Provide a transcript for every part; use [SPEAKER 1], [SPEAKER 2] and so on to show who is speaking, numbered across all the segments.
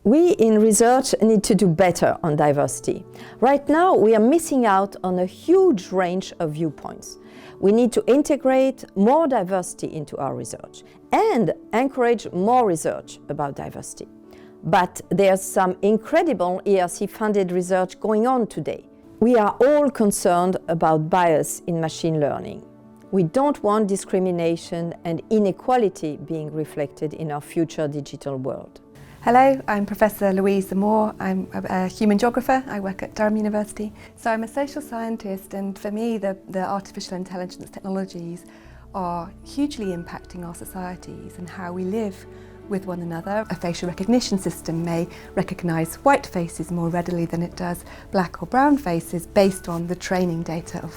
[SPEAKER 1] We in research need to do better on diversity. Right now, we are missing out on a huge range of viewpoints. We need to integrate more diversity into our research and encourage more research about diversity. But there's some incredible ERC-funded research going on today. We are all concerned about bias in machine learning. We don't want discrimination and inequality being reflected in our future digital world.
[SPEAKER 2] Hello, I'm Professor Louise Amoore. I'm a human geographer. I work at Durham University. So I'm a social scientist, and for me the artificial intelligence technologies are hugely impacting our societies and how we live with one another. A facial recognition system may recognise white faces more readily than it does black or brown faces based on the training data of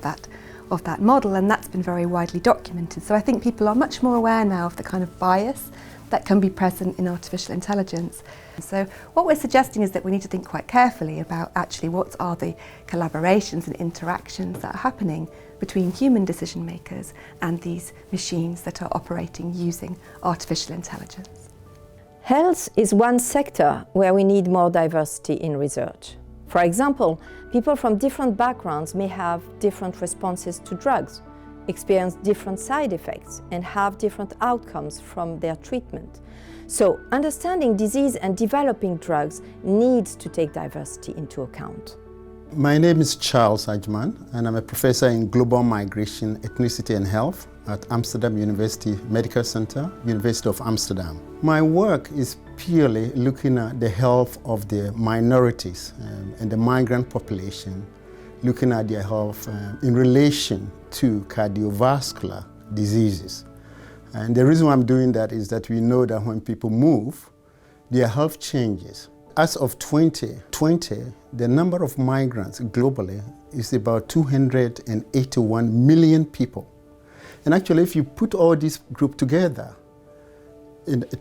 [SPEAKER 2] that model, and that's been very widely documented. So I think people are much more aware now of the kind of bias that can be present in artificial intelligence. So what we're suggesting is that we need to think quite carefully about actually what are the collaborations and interactions that are happening between human decision makers and these machines that are operating using artificial intelligence.
[SPEAKER 1] Health is one sector where we need more diversity in research. For example, people from different backgrounds may have different responses to drugs, experience different side effects, and have different outcomes from their treatment. So, understanding disease and developing drugs needs to take diversity into account.
[SPEAKER 3] My name is Charles Agyemang, and I'm a professor in global migration, ethnicity and health at Amsterdam University Medical Center, University of Amsterdam. My work is purely looking at the health of the minorities and the migrant population, looking at their health in relation to cardiovascular diseases. And the reason why I'm doing that is that we know that when people move, their health changes. As of 2020, the number of migrants globally is about 281 million people. And actually, if you put all these groups together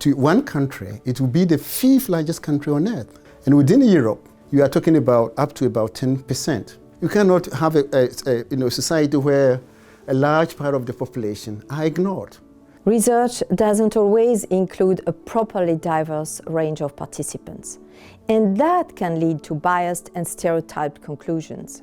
[SPEAKER 3] to one country, it will be the 5th largest country on earth. And within Europe, you are talking about up to about 10%. You cannot have a society where a large part of the population are ignored.
[SPEAKER 1] Research doesn't always include a properly diverse range of participants, and that can lead to biased and stereotyped conclusions.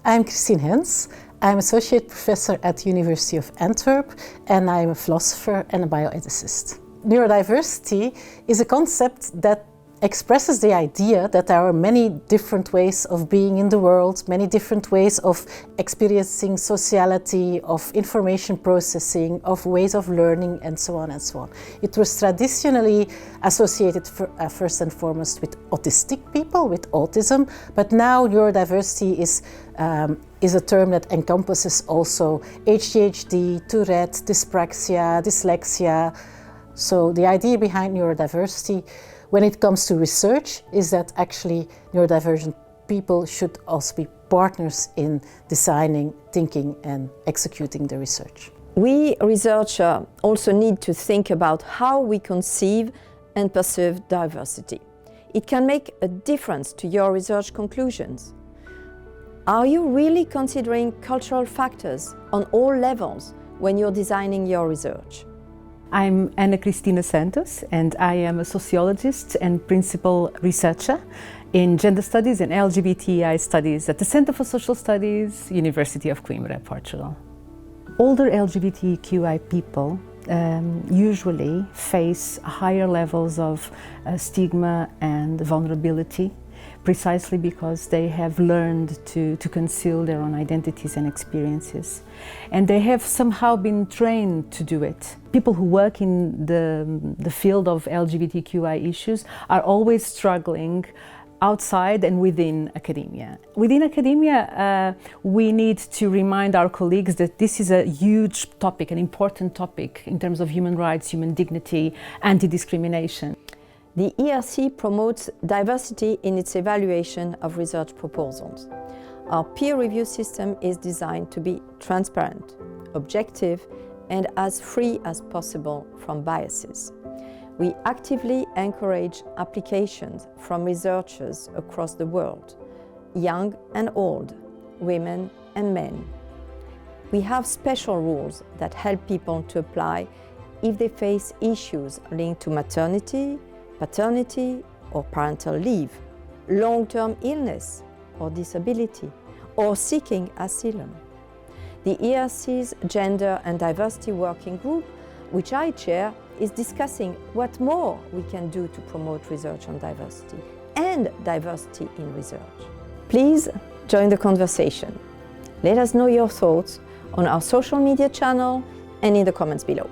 [SPEAKER 4] I'm Kristien Hens. I'm Associate Professor at the University of Antwerp, and I'm a philosopher and a bioethicist. Neurodiversity is a concept that expresses the idea that there are many different ways of being in the world, many different ways of experiencing sociality, of information processing, of ways of learning, and so on and so on. It was traditionally associated first and foremost with autistic people, with autism, but now neurodiversity is a term that encompasses also ADHD, Tourette, dyspraxia, dyslexia. So the idea behind neurodiversity when it comes to research is that actually neurodivergent people should also be partners in designing, thinking and executing the research.
[SPEAKER 1] We researchers also need to think about how we conceive and perceive diversity. It can make a difference to your research conclusions. Are you really considering cultural factors on all levels when you're designing your research?
[SPEAKER 5] I'm Cristina Santos, and I am a sociologist and principal researcher in gender studies and LGBTI studies at the Centre for Social Studies, University of Coimbra, Portugal. Older LGBTQI people usually face higher levels of stigma and vulnerability, precisely because they have learned to conceal their own identities and experiences. And they have somehow been trained to do it. People who work in the field of LGBTQI issues are always struggling outside and within academia. Within academia, we need to remind our colleagues that this is a huge topic, an important topic in terms of human rights, human dignity, anti-discrimination.
[SPEAKER 1] The ERC promotes diversity in its evaluation of research proposals. Our peer review system is designed to be transparent, objective, and as free as possible from biases. We actively encourage applications from researchers across the world, young and old, women and men. We have special rules that help people to apply if they face issues linked to maternity, paternity, or parental leave, long-term illness or disability, or seeking asylum. The ERC's Gender and Diversity Working Group, which I chair, is discussing what more we can do to promote research on diversity and diversity in research. Please join the conversation. Let us know your thoughts on our social media channel and in the comments below.